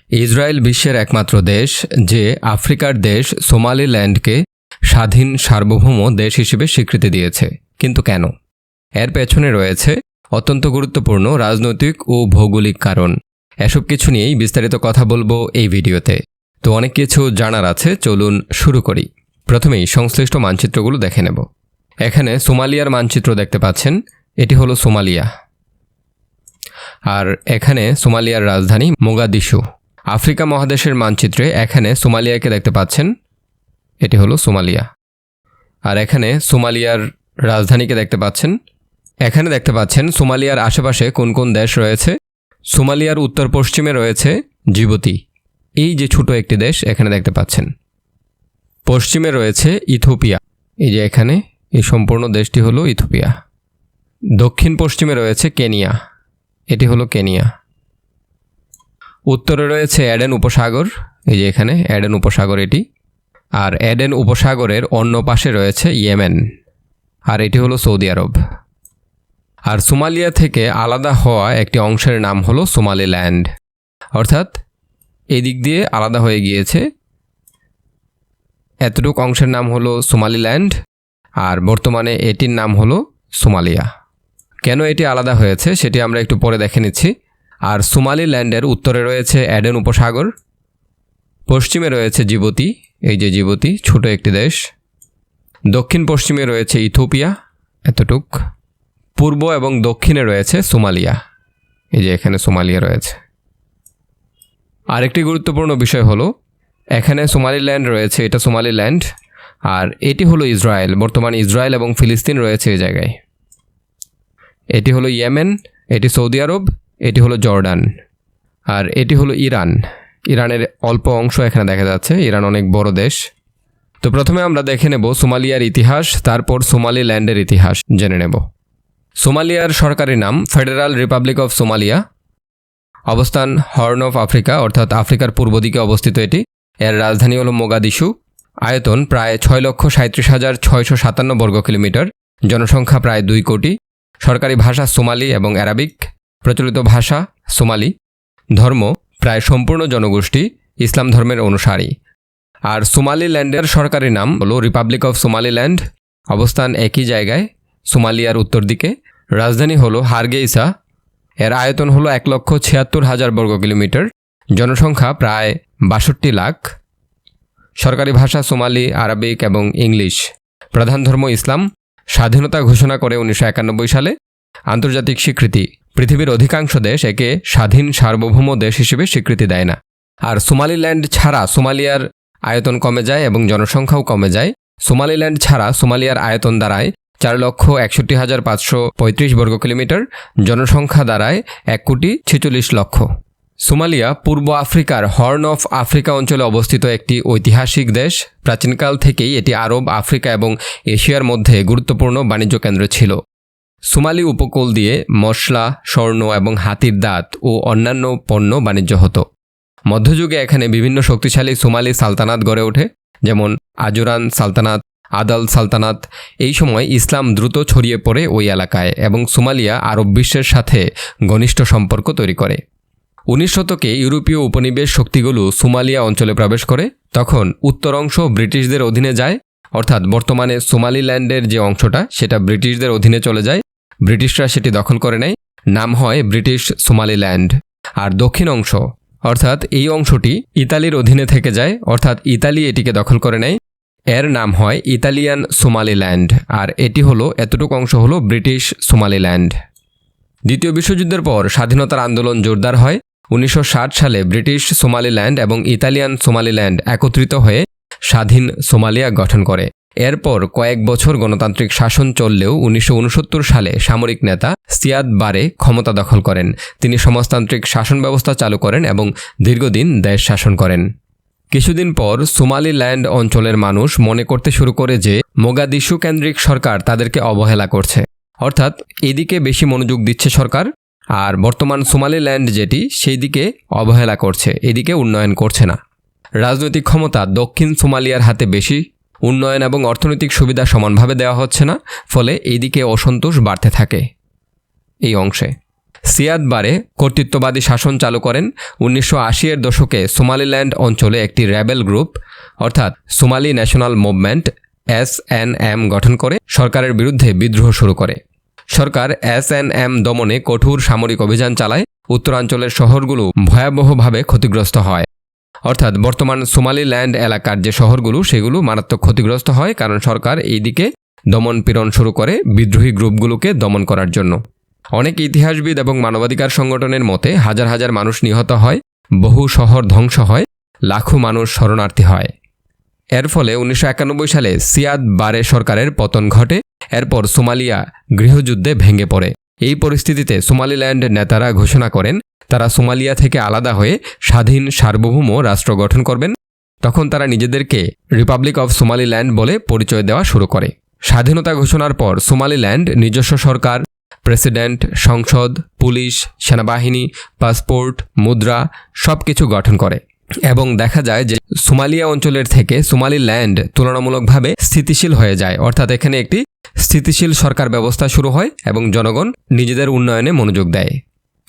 Israel বিশ্বের একমাত্র দেশ যে আফ্রিকার দেশ সোমালিল্যান্ডকে স্বাধীন সার্বভৌম দেশ হিসেবে স্বীকৃতি দিয়েছে। কিন্তু কেন? এর পেছনে রয়েছে অত্যন্ত গুরুত্বপূর্ণ রাজনৈতিক ও ভৌগোলিক কারণ। এসব কিছু নিয়েই বিস্তারিত কথা বলবো এই ভিডিওতে। তো অনেক কিছু জানার আছে, চলুন শুরু করি। প্রথমেই সংশ্লিষ্ট মানচিত্রগুলো দেখে নেব। এখানে সোমালিয়ার মানচিত্র দেখতে পাচ্ছেন, এটি হলো সোমালিয়া। আর এখানে সোমালিয়ার রাজধানী মোগাদিশু। আফ্রিকা মহাদেশের মানচিত্রে এখানে সোমালিয়াকে দেখতে পাচ্ছেন, এটি হলো সোমালিয়া। আর এখানে সোমালিয়ার রাজধানীকে দেখতে পাচ্ছেন। এখানে দেখতে পাচ্ছেন সোমালিয়ার আশেপাশে কোন কোন দেশ রয়েছে। সোমালিয়ার উত্তর পশ্চিমে রয়েছে জিবুতি, এই যে ছোট একটি দেশ এখানে দেখতে পাচ্ছেন। পশ্চিমে রয়েছে ইথিওপিয়া, এই যে এখানে এই সম্পূর্ণ দেশটি হলো ইথিওপিয়া। দক্ষিণ পশ্চিমে রয়েছে কেনিয়া, এটি হলো কেনিয়া। উত্তরে রয়েছে এডেন উপসাগর, এই যে এখানে এডেন উপসাগর এটি। আর এডেন উপসাগরের অন্য পাশে রয়েছে ইয়েমেন, আর এটি হলো সৌদি আরব। আর সোমালিয়া থেকে আলাদা হওয়া একটি অংশের নাম হলো সোমালিল্যান্ড, অর্থাৎ এই দিক দিয়ে আলাদা হয়ে গিয়েছে। এতটুকু অংশের নাম হলো সোমালিল্যান্ড, আর বর্তমানে এটির নাম হলো সোমালিয়া। কেন এটি আলাদা হয়েছে সেটি আমরা একটু পরে দেখে নিচ্ছি। আর সোমালিল্যান্ডের উত্তরে রয়েছে এডেন উপসাগর, পশ্চিমে রয়েছে জিবুতি, এই যে জিবুতি ছোট একটি দেশ। দক্ষিণ পশ্চিমে রয়েছে ইথিওপিয়া, এতটুক। পূর্ব এবং দক্ষিণে রয়েছে সোমালিয়া, এই যে এখানে সোমালিয়া রয়েছে। আরেকটি গুরুত্বপূর্ণ বিষয় হলো এখানে সোমালিল্যান্ড রয়েছে, এটা সোমালিল্যান্ড। আর এটি হলো ইসরায়েল, বর্তমানে ইসরায়েল এবং ফিলিস্তিন রয়েছে এই জায়গায়। এটি হলো ইয়েমেন, এটি সৌদি আরব, এটি হলো জর্ডান। আর এটি হলো ইরান, ইরানের অল্প অংশ এখানে দেখা যাচ্ছে। ইরান অনেক বড় দেশ। তো প্রথমে আমরা দেখে নেব সোমালিয়ার ইতিহাস, তারপর সোমালিল্যান্ডের ইতিহাস জেনে নেব। সোমালিয়ার সরকারি নাম ফেডারাল রিপাবলিক অফ সোমালিয়া। অবস্থান হর্ন অফ আফ্রিকা, অর্থাৎ আফ্রিকার পূর্ব দিকে অবস্থিত এটি। এর রাজধানী হলো মোগাদিশু। আয়তন প্রায় 6,37,657 বর্গ কিলোমিটার। জনসংখ্যা প্রায় 2 কোটি। সরকারি ভাষা সোমালি এবং অ্যারাবিক। প্রচলিত ভাষা সোমালি। ধর্ম প্রায় সম্পূর্ণ জনগোষ্ঠী ইসলাম ধর্মের অনুসারী। আর সোমালিল্যান্ডের সরকারি নাম হলো রিপাবলিক অফ সোমালিল্যান্ড। অবস্থান একই জায়গায় সোমালিয়ার উত্তর দিকে। রাজধানী হলো হারগেইসা। এর আয়তন হলো 1,76,000 বর্গ কিলোমিটার। জনসংখ্যা প্রায় 62 লাখ। সরকারি ভাষা সোমালি, আরবিক এবং ইংলিশ। প্রধান ধর্ম ইসলাম। স্বাধীনতা ঘোষণা করে 1991 সালে। আন্তর্জাতিক স্বীকৃতি, পৃথিবীর অধিকাংশ দেশ একে স্বাধীন সার্বভৌম দেশ হিসেবে স্বীকৃতি দেয় না। আর সোমালিল্যান্ড ছাড়া সোমালিয়ার আয়তন কমে যায় এবং জনসংখ্যাও কমে যায়। সোমালিল্যান্ড ছাড়া সোমালিয়ার আয়তন দাঁড়ায় 4,61,535 বর্গ কিলোমিটার। জনসংখ্যা দাঁড়ায় 1,46,00,000। সোমালিয়া পূর্ব আফ্রিকার হর্ন অফ আফ্রিকা অঞ্চলে অবস্থিত একটি ঐতিহাসিক দেশ। প্রাচীনকাল থেকেই এটি আরব, আফ্রিকা এবং এশিয়ার মধ্যে গুরুত্বপূর্ণ বাণিজ্য কেন্দ্র ছিল। সোমালি উপকূল দিয়ে মশলা, স্বর্ণ এবং হাতির দাঁত ও অন্যান্য পণ্য বাণিজ্য হতো। মধ্যযুগে এখানে বিভিন্ন শক্তিশালী সোমালি সালতানাত গড়ে ওঠে, যেমন আজুরান সালতানাত, আদাল সালতানাত। এই সময় ইসলাম দ্রুত ছড়িয়ে পড়ে ওই এলাকায় এবং সোমালিয়া আরব বিশ্বের সাথে ঘনিষ্ঠ সম্পর্ক তৈরি করে। 19 শতকে ইউরোপীয় উপনিবেশ শক্তিগুলো সোমালিয়া অঞ্চলে প্রবেশ করে। তখন উত্তর অংশ ব্রিটিশদের অধীনে যায়, অর্থাৎ বর্তমানে সোমালিল্যান্ডের যে অংশটা সেটা ব্রিটিশদের অধীনে চলে যায়। ব্রিটিশরা সেটি দখল করে নেয়, নাম হয় ব্রিটিশ সোমালিল্যান্ড। আর দক্ষিণ অংশ, অর্থাৎ এই অংশটি ইতালির অধীনে থেকে যায়, অর্থাৎ ইতালি এটিকে দখল করে নেয়। এর নাম হয় ইতালিয়ান সোমালিল্যান্ড। আর এটি হলো এতটুকু অংশ হলো ব্রিটিশ সোমালিল্যান্ড। দ্বিতীয় বিশ্বযুদ্ধের পর স্বাধীনতার আন্দোলন জোরদার হয়। 1960 সালে ব্রিটিশ সোমালিল্যান্ড এবং ইতালিয়ান সোমালিল্যান্ড একত্রিত হয়ে স্বাধীন সোমালিয়া গঠন করে। এরপর কয়েক বছর গণতান্ত্রিক শাসন চললেও 1969 সালে সামরিক নেতা সিয়াদ বারে ক্ষমতা দখল করেন। তিনি সমাজতান্ত্রিক শাসন ব্যবস্থা চালু করেন এবং দীর্ঘদিন দেশ শাসন করেন। কিছুদিন পর সোমালিল্যান্ড অঞ্চলের মানুষ মনে করতে শুরু করে যে মোগাদিশু কেন্দ্রিক সরকার তাদেরকে অবহেলা করছে, অর্থাৎ এদিকে বেশি মনোযোগ দিচ্ছে সরকার, আর বর্তমান সোমালিল্যান্ড যেটি সেই দিকে অবহেলা করছে, এদিকে উন্নয়ন করছে না। রাজনৈতিক ক্ষমতা দক্ষিণ সোমালিয়ার হাতে বেশি, উন্নয়ন এবং অর্থনৈতিক সুবিধা সমানভাবে দেওয়া হচ্ছে না, ফলে এইদিকে অসন্তোষ বাড়তে থাকে। এই অংশে সিয়াদ বারে কর্তৃত্ববাদী শাসন চালু করেন। 1980-এর দশকে সোমালিল্যান্ড অঞ্চলে একটি র্যাবেল গ্রুপ অর্থাৎ সোমালি ন্যাশনাল মুভমেন্ট SNM গঠন করে সরকারের বিরুদ্ধে বিদ্রোহ শুরু করে। সরকার SNM দমনে কঠোর সামরিক অভিযান চালায়। উত্তরাঞ্চলের শহরগুলো ভয়াবহভাবে ক্ষতিগ্রস্ত হয়। অর্থাৎ বর্তমান সোমালিল্যান্ড এলাকার যে শহরগুলো সেগুলো মারাত্মক ক্ষতিগ্রস্ত হয়, কারণ সরকার এই দিকে দমন পীড়ন শুরু করে বিদ্রোহী গ্রুপগুলোকে দমন করার জন্য। অনেক ইতিহাসবিদ এবং মানবাধিকার সংগঠনের মতে হাজার হাজার মানুষ নিহত হয়, বহু শহর ধ্বংস হয়, লাখো মানুষ শরণার্থী হয়। এর ফলে 1991 সালে সিয়াদ বারে সরকারের পতন ঘটে। এরপর সোমালিয়া গৃহযুদ্ধে ভেঙে পড়ে। এই পরিস্থিতিতে সোমালিল্যান্ড নেতারা ঘোষণা করেন তারা সোমালিয়া থেকে আলাদা হয়ে স্বাধীন সার্বভৌম রাষ্ট্র গঠন করবেন। তখন তারা নিজেদেরকে রিপাবলিক অফ সোমালিল্যান্ড বলে পরিচয় দেওয়া শুরু করে। স্বাধীনতা ঘোষণার পর সোমালিল্যান্ড নিজস্ব সরকার, প্রেসিডেন্ট, সংসদ, পুলিশ, সেনাবাহিনী, পাসপোর্ট, মুদ্রা সবকিছু গঠন করে এবং দেখা যায় যে সোমালিয়া অঞ্চলের থেকে সোমালিল্যান্ড তুলনামূলকভাবে স্থিতিশীল হয়ে যায়। অর্থাৎ এখানে একটি স্থিতিশীল সরকার ব্যবস্থা শুরু হয় এবং জনগণ নিজেদের উন্নয়নে মনোযোগ দেয়।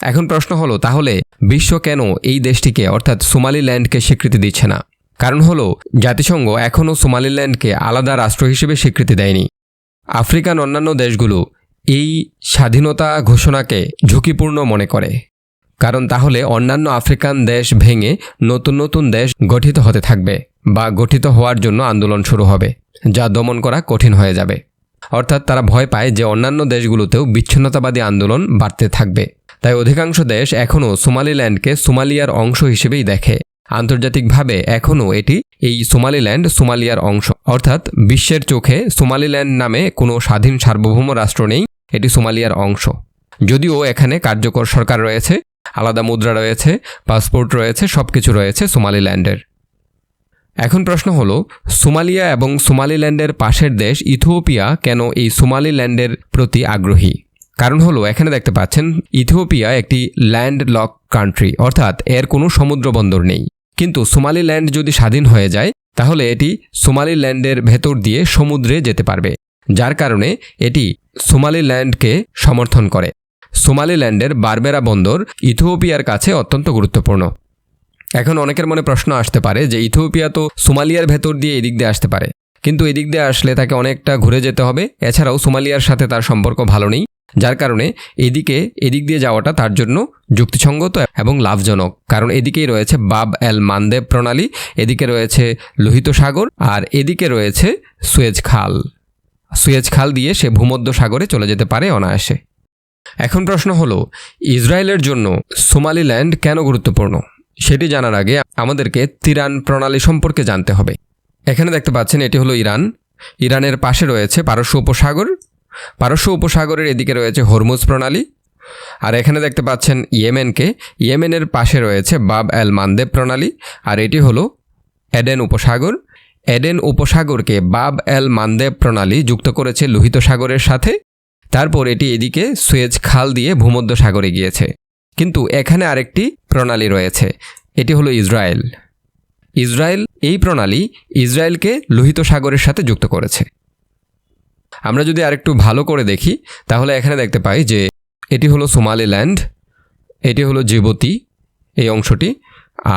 এখন প্রশ্ন হলো, তাহলে বিশ্ব কেন এই দেশটিকে অর্থাৎ সোমালিল্যান্ডকে স্বীকৃতি দিচ্ছে না? কারণ হলো জাতিসংঘ এখনও সোমালিল্যান্ডকে আলাদা রাষ্ট্র হিসেবে স্বীকৃতি দেয়নি। আফ্রিকান অন্যান্য দেশগুলো এই স্বাধীনতা ঘোষণাকে ঝুঁকিপূর্ণ মনে করে, কারণ তাহলে অন্যান্য আফ্রিকান দেশ ভেঙে নতুন নতুন দেশ গঠিত হতে থাকবে বা গঠিত হওয়ার জন্য আন্দোলন শুরু হবে, যা দমন করা কঠিন হয়ে যাবে। অর্থাৎ তারা ভয় পায় যে অন্যান্য দেশগুলোতেও বিচ্ছিন্নতাবাদী আন্দোলন বাড়তে থাকবে। তাই অধিকাংশ দেশ এখনও সোমালিল্যান্ডকে সোমালিয়ার অংশ হিসেবেই দেখে। আন্তর্জাতিকভাবে এখনও এটি এই সোমালিল্যান্ড সোমালিয়ার অংশ। অর্থাৎ বিশ্বের চোখে সোমালিল্যান্ড নামে কোনো স্বাধীন সার্বভৌম রাষ্ট্র নেই, এটি সোমালিয়ার অংশ। যদিও এখানে কার্যকর সরকার রয়েছে, আলাদা মুদ্রা রয়েছে, পাসপোর্ট রয়েছে, সব কিছু রয়েছে সোমালিল্যান্ডের। এখন প্রশ্ন হলো, সোমালিয়া এবং সোমালিল্যান্ডের পাশের দেশ ইথিওপিয়া কেন এই সোমালিল্যান্ডের প্রতি আগ্রহী? কারণ হলো এখানে দেখতে পাচ্ছেন ইথিওপিয়া একটি ল্যান্ড লক কান্ট্রি, অর্থাৎ এর কোনো সমুদ্র বন্দর নেই। কিন্তু সোমালিল্যান্ড যদি স্বাধীন হয়ে যায় তাহলে এটি সোমালিল্যান্ডের ভেতর দিয়ে সমুদ্রে যেতে পারবে, যার কারণে এটি সোমালিল্যান্ডকে সমর্থন করে। সোমালিল্যান্ডের বারবেরা বন্দর ইথিওপিয়ার কাছে অত্যন্ত গুরুত্বপূর্ণ। এখন অনেকের মনে প্রশ্ন আসতে পারে যে ইথিওপিয়া তো সোমালিয়ার ভেতর দিয়ে এদিক দিয়ে আসতে পারে, কিন্তু এদিক দিয়ে আসলে তাকে অনেকটা ঘুরে যেতে হবে। এছাড়াও সোমালিয়ার সাথে তার সম্পর্ক ভালো নেই, যার কারণে এদিক দিয়ে যাওয়াটা তার জন্য যুক্তিসঙ্গত এবং লাভজনক। কারণ এদিকেই রয়েছে বাব এল মান্দেব প্রণালী, এদিকে রয়েছে লোহিত সাগর, আর এদিকে রয়েছে সুয়েজ খাল। সুয়েজ খাল দিয়ে সে ভূমধ্য সাগরে চলে যেতে পারে অনায়াসে। এখন প্রশ্ন হলো, ইসরায়েলের জন্য সোমালিল্যান্ড কেন গুরুত্বপূর্ণ? সেটি জানার আগে আমাদেরকে তিরান প্রণালী সম্পর্কে জানতে হবে। এখানে দেখতে পাচ্ছেন এটি হলো ইরান। ইরানের পাশে রয়েছে পারস্য উপসাগর। পারস্য উপসাগরের এদিকে রয়েছে হরমুজ প্রণালী। আর এখানে দেখতে পাচ্ছেন ইয়েমেনকে। ইয়েমেনের পাশে রয়েছে বাব এল মান্দেব প্রণালী। আর এটি হলো এডেন উপসাগর। এডেন উপসাগরকে বাব এল মান্দেব প্রণালী যুক্ত করেছে লোহিত সাগরের সাথে। তারপর এটি এদিকে সুয়েজ খাল দিয়ে ভূমধ্য সাগরে গিয়েছে। কিন্তু এখানে আরেকটি প্রণালী রয়েছে, এটি হলো ইসরায়েল। এই প্রণালী ইসরায়েলকে লোহিত সাগরের সাথে যুক্ত করেছে। আমরা যদি আরেকটু ভালো করে দেখি তাহলে এখানে দেখতে পাই যে এটি হলো সোমালিল্যান্ড, এটি হলো জিবুতি এই অংশটি,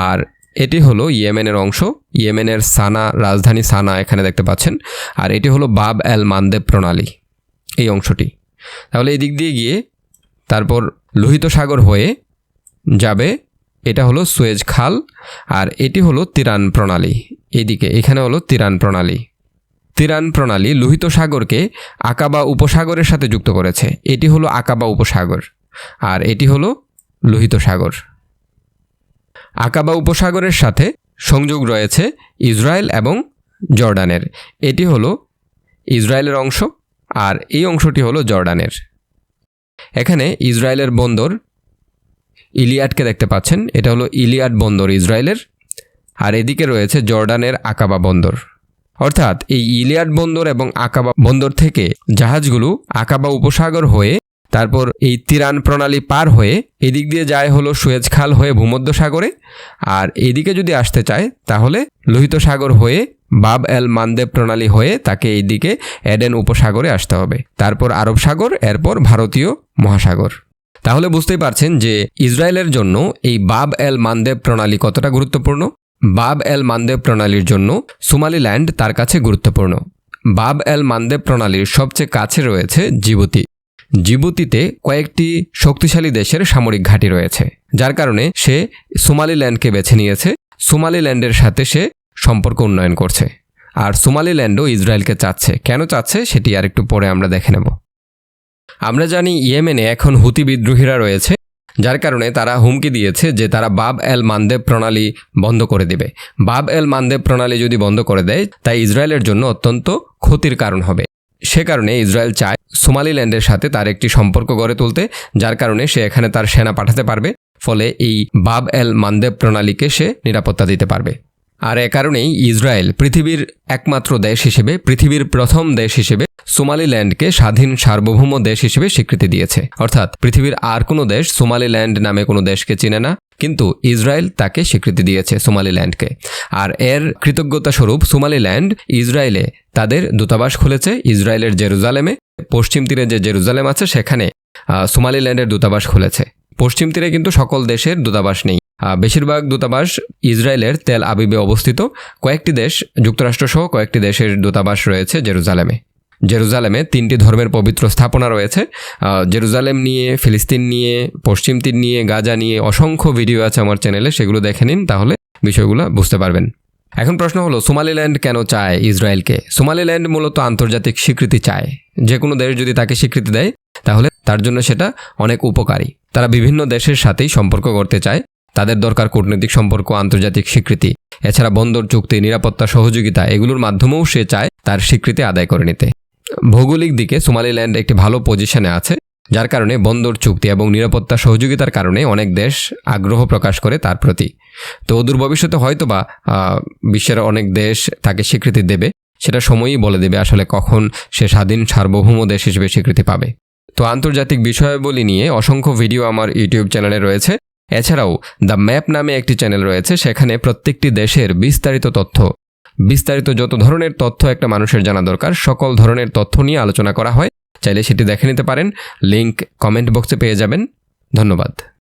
আর এটি হলো ইয়েমেনের অংশ। ইয়েমেনের সানা, রাজধানী সানা এখানে দেখতে পাচ্ছেন। আর এটি হলো বাব এল মান্দেব প্রণালী এই অংশটি। তাহলে এই দিক দিয়ে গিয়ে তারপর লোহিত সাগর হয়ে যাবে, এটা হলো সুয়েজ খাল। আর এটি হলো তিরান প্রণালী, এখানে হলো তিরান প্রণালী। তিরান প্রণালী লোহিত সাগরকে আকাবা উপসাগরের সাথে যুক্ত করেছে। এটি হলো আকাবা উপসাগর আর এটি হলো লোহিত সাগর। আকাবা উপসাগরের সাথে সংযোগ রয়েছে ইসরায়েল এবং জর্ডানের। এটি হলো ইসরায়েলের অংশ আর এই অংশটি হলো জর্ডানের। এখানে ইসরায়েলের বন্দর ইলিয়াডকে দেখতে পাচ্ছেন, এটা হলো ইলিয়াড বন্দর ইসরায়েলের। আর এদিকে রয়েছে জর্ডানের আকাবা বন্দর। অর্থাৎ এই ইলিয়াড বন্দর এবং আকাবা বন্দর থেকে জাহাজগুলো আকাবা উপসাগর হয়ে তারপর এই তিরান প্রণালী পার হয়ে এদিক দিয়ে যায় হলো সুয়েজ খাল হয়ে ভূমধ্য সাগরে। আর এদিকে যদি আসতে চায় তাহলে লোহিত সাগর হয়ে বাব এল মান্দেব প্রণালী হয়ে তাকে এইদিকে এডেন উপসাগরে আসতে হবে, তারপর আরব সাগর, এরপর ভারতীয় মহাসাগর। তাহলে বুঝতেই পারছেন যে ইসরায়েলের জন্য এই বাব এল মানদেব প্রণালী কতটা গুরুত্বপূর্ণ। বাব এল মানদেব প্রণালীর জন্য সোমালিল্যান্ড তার কাছে গুরুত্বপূর্ণ। বাব এল মানদেব প্রণালীর সবচেয়ে কাছে রয়েছে জিবুতি। জিবুতিতে কয়েকটি শক্তিশালী দেশের সামরিক ঘাঁটি রয়েছে, যার কারণে সে সোমালিল্যান্ডকে বেছে নিয়েছে। সোমালিল্যান্ডের সাথে সে সম্পর্ক উন্নয়ন করছে, আর সোমালিল্যান্ডও ইসরায়েলকে চাচ্ছে। কেন চাচ্ছে সেটি আর একটু পরে আমরা দেখে নেব। আমরা জানি ইয়েমেনে এখন হুতি বিদ্রোহীরা রয়েছে, যার কারণে তারা হুমকি দিয়েছে যে তারা বাব এল মানদেব প্রণালী বন্ধ করে দেবে। বাব এল মানদেব প্রণালী যদি বন্ধ করে দেয় তাই ইসরায়েলের জন্য অত্যন্ত ক্ষতির কারণ হবে। সে কারণে ইসরায়েল চায় সোমালিল্যান্ডের সাথে তার একটি সম্পর্ক গড়ে তুলতে, যার কারণে সে এখানে তার সেনা পাঠাতে পারবে। ফলে এই বাব এল মানদেব প্রণালীকে সে নিরাপত্তা দিতে পারবে। আর এ কারণেই ইসরায়েল পৃথিবীর একমাত্র দেশ হিসেবে, পৃথিবীর প্রথম দেশ হিসেবে সোমালিল্যান্ডকে স্বাধীন সার্বভৌম দেশ হিসেবে স্বীকৃতি দিয়েছে। অর্থাৎ পৃথিবীর আর কোনো দেশ সোমালিল্যান্ড নামে কোনো দেশকে চিনে না, কিন্তু ইসরায়েল তাকে স্বীকৃতি দিয়েছে সোমালিল্যান্ডকে। আর এর কৃতজ্ঞতা স্বরূপ সোমালিল্যান্ড ইসরায়েলে তাদের দূতাবাস খুলেছে। ইসরায়েলের জেরুজালেমে, পশ্চিম তীরে যে জেরুজালেম আছে সেখানে সোমালিল্যান্ডের দূতাবাস খুলেছে। পশ্চিম তীরে কিন্তু সকল দেশের দূতাবাস নেই, বেশিরভাগ দূতাবাস ইসরায়েলের তেল আবিবে অবস্থিত। কয়েকটি দেশ, যুক্তরাষ্ট্রসহ কয়েকটি দেশের দূতাবাস রয়েছে জেরুজালেমে। জেরুজালেমে 3টি ধর্মের পবিত্র স্থাপনা রয়েছে। জেরুজালেম নিয়ে, ফিলিস্তিন নিয়ে, পশ্চিম তীর নিয়ে, গাজা নিয়ে অসংখ্য ভিডিও আছে আমার চ্যানেলে, সেগুলো দেখে নিন, তাহলে বিষয়গুলো বুঝতে পারবেন। এখন প্রশ্ন হলো, সোমালিল্যান্ড কেন চায় ইসরায়েলকে? সোমালিল্যান্ড মূলত আন্তর্জাতিক স্বীকৃতি চায়। যে কোনো দেশ যদি তাকে স্বীকৃতি দেয় তাহলে তার জন্য সেটা অনেক উপকারী। তারা বিভিন্ন দেশের সাথেই সম্পর্ক করতে চায়। তাদের দরকার কূটনৈতিক সম্পর্ক, আন্তর্জাতিক স্বীকৃতি, এছাড়া বন্দর চুক্তি, নিরাপত্তা সহযোগিতা, এগুলোর মাধ্যমেও সে চায় তার স্বীকৃতি আদায় করে নিতে। ভৌগোলিক দিকে সোমালিল্যান্ড একটি ভালো পজিশনে আছে, যার কারণে বন্দর চুক্তি এবং নিরাপত্তা সহযোগিতার কারণে অনেক দেশ আগ্রহ প্রকাশ করে তার প্রতি। তো অদূর ভবিষ্যতে হয়তোবা বিশ্বের অনেক দেশ তাকে স্বীকৃতি দেবে, সেটা সময়ই বলে দেবে আসলে কখন সে স্বাধীন সার্বভৌম দেশ হিসেবে স্বীকৃতি পাবে। তো আন্তর্জাতিক বিষয়াবলী নিয়ে অসংখ্য ভিডিও আমার ইউটিউব চ্যানেলে রয়েছে। এছাড়াও দ্য ম্যাপ নামে একটি চ্যানেল রয়েছে, সেখানে প্রত্যেকটি দেশের বিস্তারিত যত ধরনের তথ্য একটা মানুষের জানা দরকার, সকল ধরনের তথ্য নিয়ে আলোচনা করা হয়। চাইলে সেটি দেখে নিতে পারেন, লিংক কমেন্ট বক্সে পেয়ে যাবেন। ধন্যবাদ।